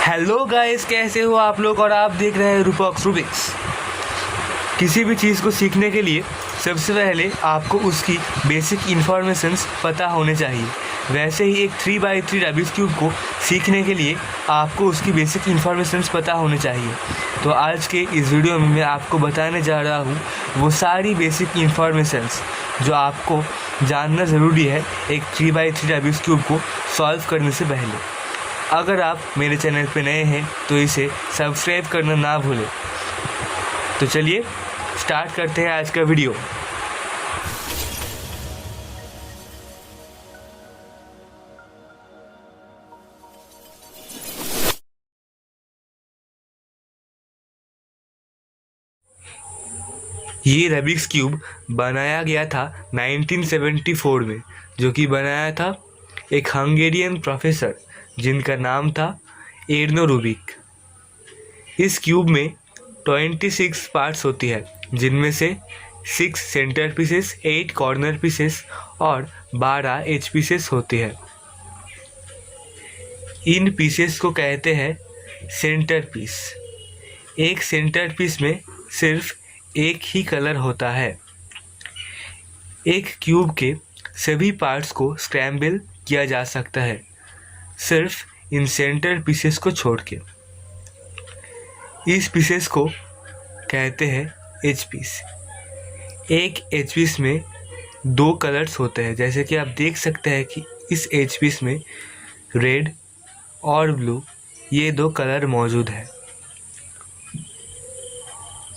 Hello guys, कैसे हो आप लोग। और आप देख रहे हैं रूपॉक्स रूबिक्स। किसी भी चीज़ को सीखने के लिए सबसे पहले आपको उसकी बेसिक इन्फॉर्मेशंस पता होने चाहिए। वैसे ही एक 3x3 रबिक्स क्यूब को सीखने के लिए आपको उसकी बेसिक इन्फॉर्मेशंस पता होने चाहिए। तो आज के इस वीडियो में मैं आपको बताने जा रहा हूँ वो सारी बेसिक इन्फॉर्मेशंस जो आपको जानना ज़रूरी है एक 3x3 रबिक्स क्यूब को सॉल्व करने से पहले। अगर आप मेरे चैनल पे नए हैं तो इसे सब्सक्राइब करना ना भूलें। तो चलिए स्टार्ट करते हैं आज का वीडियो। ये रबिक्स क्यूब बनाया गया था 1974 में, जो कि बनाया था एक हंगेरियन प्रोफेसर जिनका नाम था एर्नो रूबिक। इस क्यूब में 26 पार्ट्स होती है, जिनमें से 6 सेंटर पीसेस, 8 कॉर्नर पीसेस और 12 एज पीसेस होती है। इन पीसेस को कहते हैं सेंटर पीस। एक सेंटर पीस में सिर्फ एक ही कलर होता है। एक क्यूब के सभी पार्ट्स को स्क्रैम्बल किया जा सकता है, सिर्फ इन सेंटर पीसेस को छोड़ के। इस पीसेस को कहते हैं एज पीस। एक एज पीस में 2 कलर्स होते हैं, जैसे कि आप देख सकते हैं कि इस एज पीस में रेड और ब्लू ये 2 कलर मौजूद है।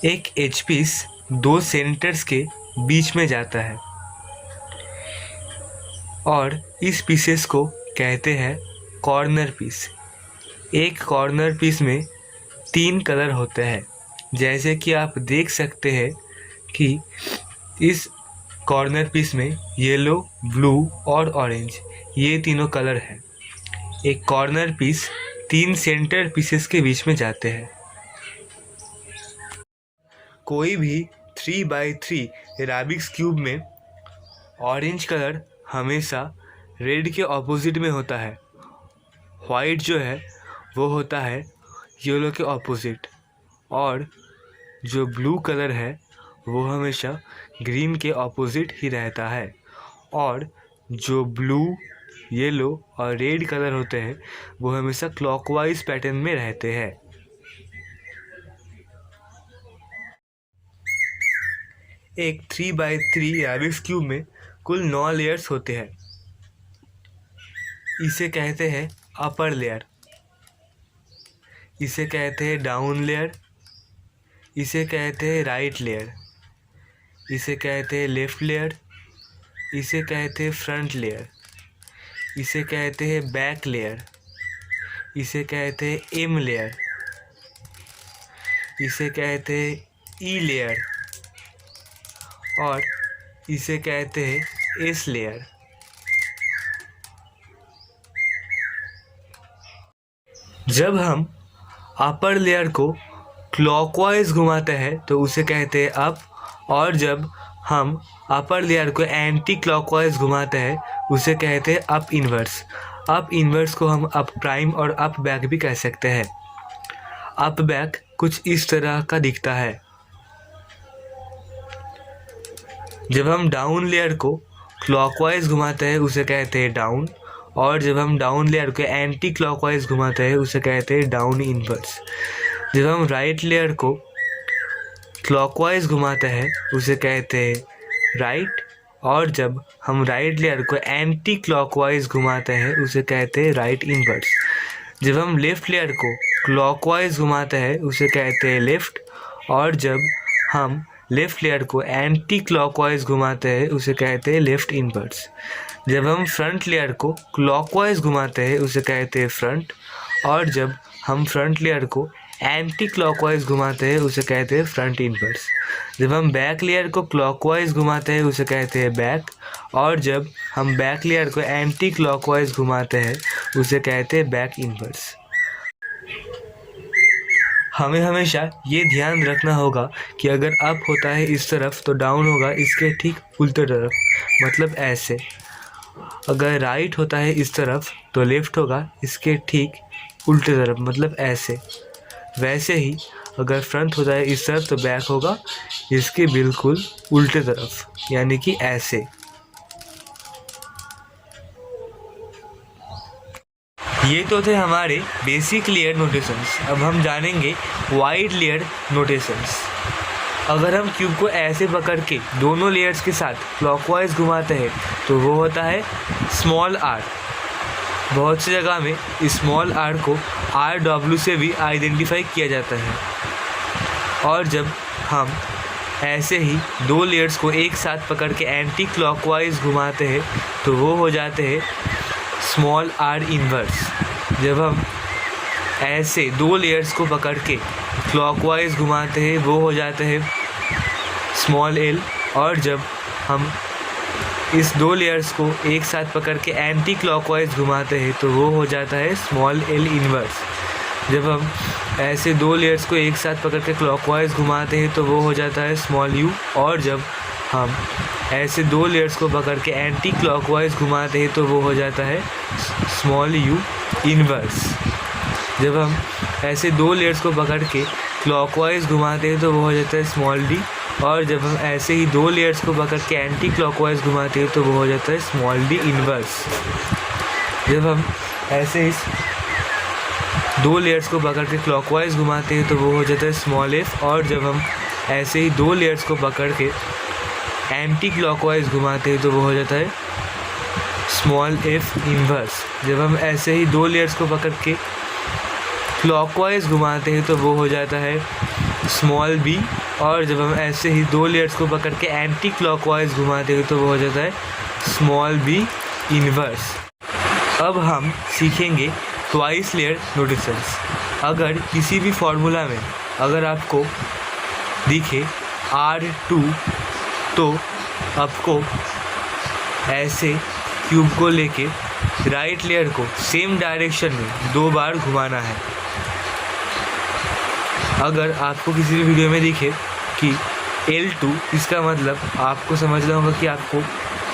एक एज पीस 2 सेंटर्स के बीच में जाता है और इस पीसेस को कहते हैं कॉर्नर पीस। एक कॉर्नर पीस में 3 कलर होते हैं, जैसे कि आप देख सकते हैं कि इस कॉर्नर पीस में येलो, ब्लू और ऑरेंज ये तीनों कलर हैं। एक कॉर्नर पीस 3 सेंटर पीसेस के बीच में जाते हैं। कोई भी 3x3 रबिक्स क्यूब में ऑरेंज कलर हमेशा रेड के ऑपोजिट में होता है। वाइट जो है वो होता है येलो के ऑपोजिट, और जो ब्लू कलर है वो हमेशा ग्रीन के ऑपोजिट ही रहता है। और जो ब्लू, येलो और रेड कलर होते हैं वो हमेशा क्लॉकवाइज पैटर्न में रहते हैं। एक 3x3 रबिक्स क्यूब में कुल 9 लेयर्स होते हैं। इसे कहते हैं अपर लेयर, इसे कहते हैं डाउन लेयर, इसे कहते हैं राइट लेयर, इसे कहते हैं लेफ्ट लेयर, इसे कहते हैं फ्रंट लेयर, इसे कहते हैं बैक लेयर, इसे कहते हैं एम लेयर, इसे कहते हैं ई लेयर और इसे कहते हैं एस लेयर। जब हम अपर लेयर को क्लॉकवाइज घुमाते हैं तो उसे कहते हैं अप, और जब हम अपर लेयर को एंटी क्लॉकवाइज घुमाते हैं उसे कहते हैं अप इन्वर्स। अप इन्वर्स को हम अप प्राइम और अप बैक भी कह सकते हैं। अप बैक कुछ इस तरह का दिखता है। जब हम डाउन लेयर को क्लॉकवाइज घुमाते हैं उसे कहते हैं डाउन, और जब हम डाउन लेयर को एंटी क्लॉकवाइज घुमाते हैं उसे कहते हैं डाउन इनवर्स। जब हम राइट लेयर को क्लॉकवाइज घुमाते हैं उसे कहते हैं राइट, और जब हम राइट लेयर को एंटी क्लॉकवाइज घुमाते हैं उसे कहते हैं राइट इनवर्स। जब हम लेफ़्ट लेयर को क्लॉकवाइज घुमाते हैं उसे कहते हैं लेफ़्ट, और जब हम लेफ़्ट लेयर को एंटी क्लॉकवाइज घुमाते हैं उसे कहते हैं लेफ़्ट इनवर्स। जब हम फ्रंट लेयर को क्लॉकवाइज घुमाते हैं उसे कहते हैं फ्रंट, और जब हम फ्रंट लेयर को एंटी क्लॉकवाइज घुमाते हैं उसे कहते हैं फ्रंट इनवर्स। जब हम बैक लेयर को क्लॉकवाइज घुमाते हैं उसे कहते हैं बैक, और जब हम बैक लेयर को एंटी क्लॉकवाइज घुमाते हैं उसे कहते हैं बैक इनवर्स। हमें हमेशा ये ध्यान रखना होगा कि अगर अप होता है इस तरफ तो डाउन होगा इसके ठीक उल्टे तरफ, मतलब ऐसे। अगर राइट होता है इस तरफ तो लेफ़्ट होगा इसके ठीक उल्टे तरफ, मतलब ऐसे। वैसे ही अगर फ्रंट होता है इस तरफ तो बैक होगा इसके बिल्कुल उल्टे तरफ, यानी कि ऐसे। ये तो थे हमारे बेसिक लेयर नोटेशंस। अब हम जानेंगे वाइड लेयर नोटेशंस। अगर हम क्यूब को ऐसे पकड़ के दोनों लेयर्स के साथ क्लॉकवाइज घुमाते हैं तो वो होता है स्मॉल आर। बहुत सी जगह में स्मॉल आर को RW से भी आइडेंटिफाई किया जाता है। और जब हम ऐसे ही दो लेयर्स को एक साथ पकड़ के एंटी क्लॉकवाइज घुमाते हैं तो वो हो जाते हैं स्मॉल आर इन्वर्स। जब हम ऐसे दो लेयर्स को पकड़ के क्लॉकवाइज घुमाते हैं वो हो जाते हैं स्मॉल एल। और जब हम इस दो लेयर्स को एक साथ पकड़ के एंटी क्लॉकवाइज घुमाते हैं तो वो हो जाता है स्मॉल एल इन्वर्स। जब हम ऐसे दो लेयर्स को एक साथ पकड़ के क्लॉकवाइज घुमाते हैं तो वो हो जाता है स्मॉल यू। और जब हम ऐसे दो लेयर्स को पकड़ के एंटी क्लॉकवाइज घुमाते हैं तो वो हो जाता है स्मॉल यू इन्वर्स। जब हम ऐसे दो लेयर्स को पकड़ के क्लॉकवाइज घुमाते हैं तो वो हो जाता है स्मॉल डी। और जब हम ऐसे ही दो लेयर्स को पकड़ के एंटी क्लॉकवाइज घुमाते हैं तो वो हो जाता है स्मॉल डी इन्वर्स। जब हम ऐसे ही दो लेयर्स को पकड़ के क्लॉकवाइज घुमाते हैं तो वो हो जाता है स्मॉल एफ। और जब हम ऐसे ही दो लेयर्स को पकड़ के एंटी क्लॉकवाइज घुमाते हैं तो वो हो जाता है स्मॉल एफ इन्वर्स। जब हम ऐसे ही दो लेयर्स को पकड़ के क्लॉकवाइज घुमाते हैं तो वो हो जाता है स्मॉल बी। और जब हम ऐसे ही दो लेयर्स को पकड़ के एंटी क्लॉकवाइज घुमाते हैं तो वो हो जाता है स्मॉल बी इन्वर्स। अब हम सीखेंगे ट्वाइस लेयर नोटेशंस। अगर किसी भी फॉर्मूला में अगर आपको दिखे R2 तो आपको ऐसे क्यूब को लेके राइट लेयर को सेम डायरेक्शन में दो बार घुमाना है। अगर आपको किसी भी वीडियो में दिखे कि L2, इसका मतलब आपको समझना होगा कि आपको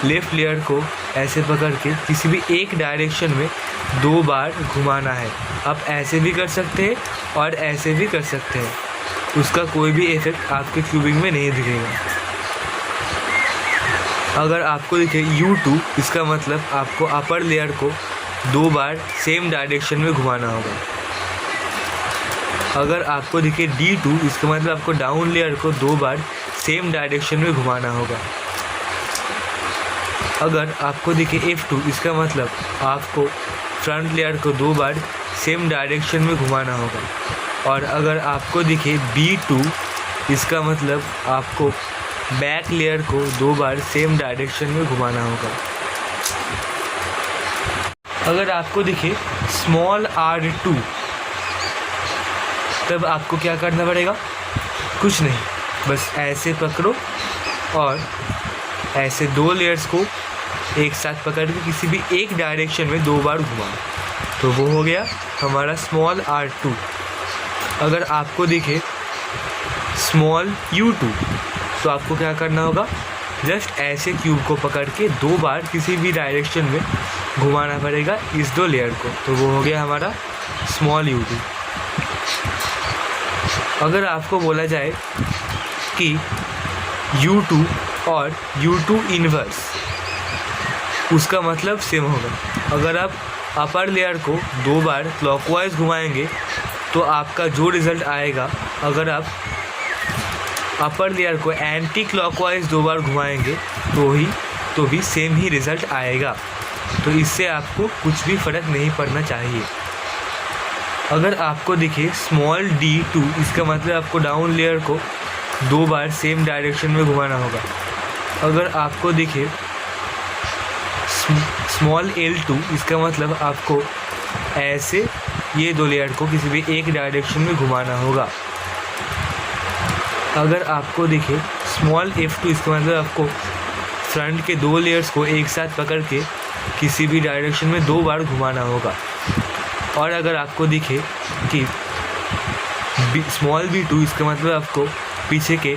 लेफ़्ट लेयर को ऐसे पकड़ के किसी भी एक डायरेक्शन में दो बार घुमाना है। आप ऐसे भी कर सकते हैं और ऐसे भी कर सकते हैं, उसका कोई भी इफेक्ट आपके क्यूबिंग में नहीं दिखेगा। अगर आपको दिखे U2, इसका मतलब आपको अपर लेयर को दो बार सेम डायरेक्शन में घुमाना होगा। अगर आपको दिखे D2, इसका मतलब आपको डाउन लेयर को दो बार सेम डायरेक्शन में घुमाना होगा। अगर आपको दिखे F2, इसका मतलब आपको फ्रंट लेयर को दो बार सेम डायरेक्शन में घुमाना होगा। और अगर आपको दिखे B2, इसका मतलब आपको बैक लेयर को दो बार सेम डायरेक्शन में घुमाना होगा। अगर आपको दिखे स्मॉल R2, तब आपको क्या करना पड़ेगा? कुछ नहीं, बस ऐसे पकड़ो और ऐसे दो लेयर्स को एक साथ पकड़ के किसी भी एक डायरेक्शन में दो बार घुमाओ तो वो हो गया हमारा स्मॉल R2। अगर आपको दिखे स्मॉल U2 तो आपको क्या करना होगा? जस्ट ऐसे क्यूब को पकड़ के दो बार किसी भी डायरेक्शन में घुमाना पड़ेगा इस दो लेयर को, तो वो हो गया हमारा स्मॉल U2। अगर आपको बोला जाए कि U2 और U2 इन्वर्स, उसका मतलब सेम होगा। अगर आप अपर लेयर को दो बार क्लॉकवाइज घुमाएंगे तो आपका जो रिज़ल्ट आएगा, अगर आप अपर लेयर को एंटी क्लॉकवाइज दो बार घुमाएंगे तो भी सेम ही रिज़ल्ट आएगा। तो इससे आपको कुछ भी फ़र्क नहीं पड़ना चाहिए। अगर आपको दिखे स्मॉल D2, इसका मतलब आपको डाउन लेयर को दो बार सेम डायरेक्शन में घुमाना होगा। अगर आपको दिखे स्मॉल L2, इसका मतलब आपको ऐसे ये दो लेयर को किसी भी एक डायरेक्शन में घुमाना होगा। अगर आपको दिखे स्मॉल F2, इसका मतलब आपको फ्रंट के दो लेयर्स को एक साथ पकड़ के किसी भी डायरेक्शन में दो बार घुमाना होगा। और अगर आपको दिखे कि स्मॉल B2, इसका मतलब आपको पीछे के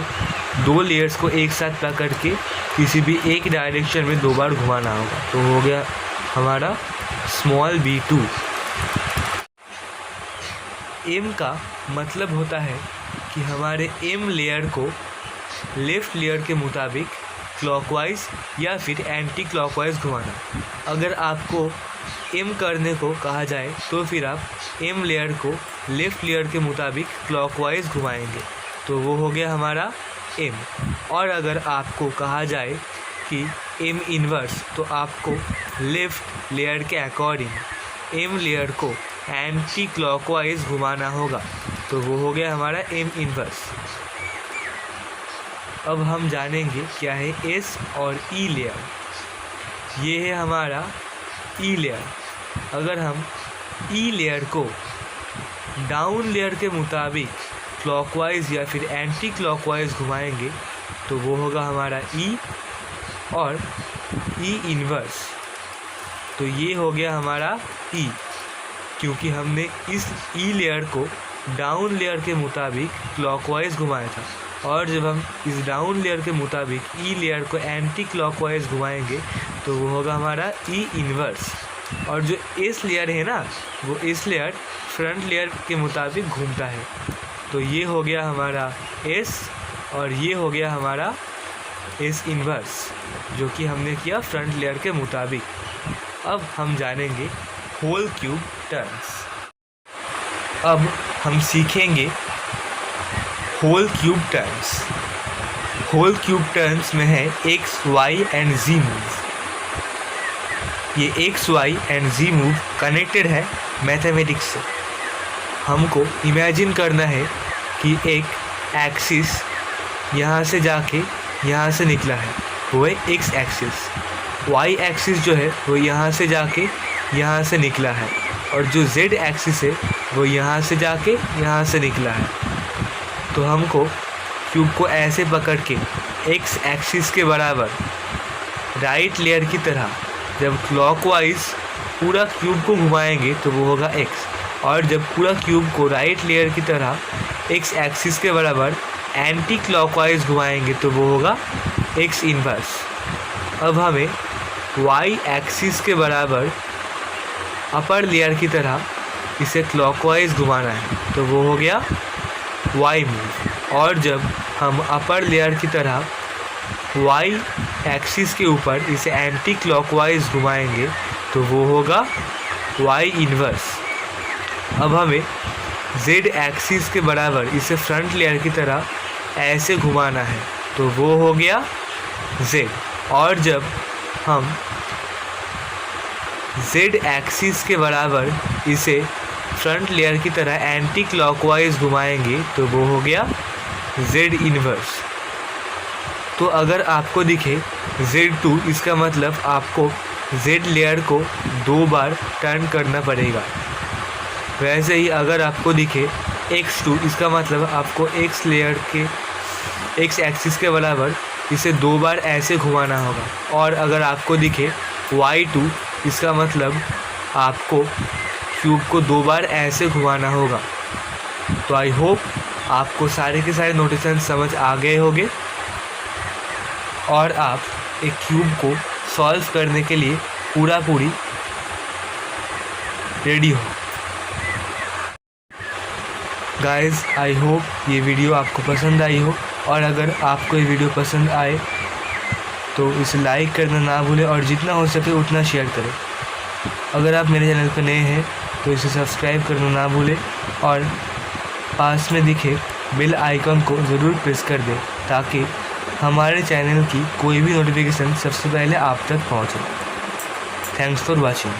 दो लेयर्स को एक साथ पकड़ के किसी भी एक डायरेक्शन में दो बार घुमाना होगा, तो हो गया हमारा स्मॉल B2। एम का मतलब होता है कि हमारे एम लेयर को लेफ़्ट लेयर के मुताबिक क्लॉकवाइज या फिर एंटी क्लॉकवाइज घुमाना। अगर आपको एम करने को कहा जाए तो फिर आप एम लेयर को लेफ़्ट लेयर के मुताबिक क्लॉकवाइज घुमाएंगे, तो वो हो गया हमारा एम। और अगर आपको कहा जाए कि एम इन्वर्स, तो आपको लेफ़्ट लेयर के अकॉर्डिंग एम लेयर को एंटी क्लॉकवाइज घुमाना होगा, तो वो हो गया हमारा एम इन्वर्स। अब हम जानेंगे क्या है एस और ई लेयर। ये है हमारा ई लेयर। अगर हम ई लेयर को डाउन लेयर के मुताबिक क्लॉकवाइज या फिर एंटी क्लॉकवाइज घुमाएंगे, तो वो होगा हमारा ई और ई इन्वर्स। तो ये हो गया हमारा ई, क्योंकि हमने इस ई लेयर को डाउन लेयर के मुताबिक क्लॉकवाइज घुमाया था। और जब हम इस डाउन लेयर के मुताबिक ई लेयर को एंटी क्लॉकवाइज घुमाएंगे, तो वो होगा हमारा ई इन्वर्स। और जो एस लेयर है ना, वो एस लेयर फ्रंट लेयर के मुताबिक घूमता है। तो ये हो गया हमारा एस और ये हो गया हमारा एस इन्वर्स, जो कि हमने किया फ्रंट लेयर के मुताबिक। अब हम जानेंगे होल क्यूब टर्म्स। अब हम सीखेंगे whole cube terms. Whole cube terms में है X, Y and Z move. ये X, Y and Z move connected है मैथमेटिक्स से। हमको इमेजिन करना है कि एक एक्सिस यहाँ से जाके यहाँ से निकला है, वो है एक्स एक्सिस। वाई एक्सिस जो है वो यहाँ से जाके यहाँ से निकला है, और जो जेड एक्सिस है वो यहाँ से जाके यहाँ से निकला है। तो हमको क्यूब को ऐसे पकड़ के एक्स एक्सिस के बराबर राइट लेयर की तरह जब क्लॉकवाइज पूरा क्यूब को घुमाएंगे तो वो होगा एक्स, और जब पूरा क्यूब को राइट लेयर की तरह एक्स एक्सिस के बराबर एंटी क्लॉकवाइज घुमाएंगे तो वो होगा एक्स इन्वर्स। अब हमें वाई एक्सिस के बराबर अपर लेयर की तरह इसे क्लॉकवाइज घुमाना है, तो वो हो गया वाई मूव। और जब हम अपर लेयर की तरह वाई एक्सिस के ऊपर इसे एंटी क्लॉकवाइज घुमाएंगे तो वो होगा वाई इन्वर्स। अब हमें जेड एक्सिस के बराबर इसे फ्रंट लेयर की तरह ऐसे घुमाना है, तो वो हो गया जेड। और जब हम जेड एक्सिस के बराबर इसे फ्रंट लेयर की तरह एंटी क्लॉकवाइज घुमाएंगे तो वो हो गया जेड इन्वर्स। तो अगर आपको दिखे Z2, इसका मतलब आपको Z लेयर को 2 बार टर्न करना पड़ेगा। वैसे ही अगर आपको दिखे X2, इसका मतलब आपको X लेयर के X एक्सिस के बराबर इसे 2 बार ऐसे घुमाना होगा। और अगर आपको दिखे Y2, इसका मतलब आपको क्यूब को 2 बार ऐसे घुमाना होगा। तो आई होप आपको सारे के सारे नोटेशन समझ आ गए होंगे और आप एक क्यूब को सॉल्व करने के लिए पूरी रेडी हो। गाइस, आई होप ये वीडियो आपको पसंद आई हो, और अगर आपको ये वीडियो पसंद आए तो इसे लाइक करना ना भूलें और जितना हो सके उतना शेयर करें। अगर आप मेरे चैनल पर नए हैं तो इसे सब्सक्राइब करना ना भूलें और पास में दिखे बेल आइकन को ज़रूर प्रेस कर दें ताकि हमारे चैनल की कोई भी नोटिफिकेशन सबसे पहले आप तक पहुंचे। Thanks for watching.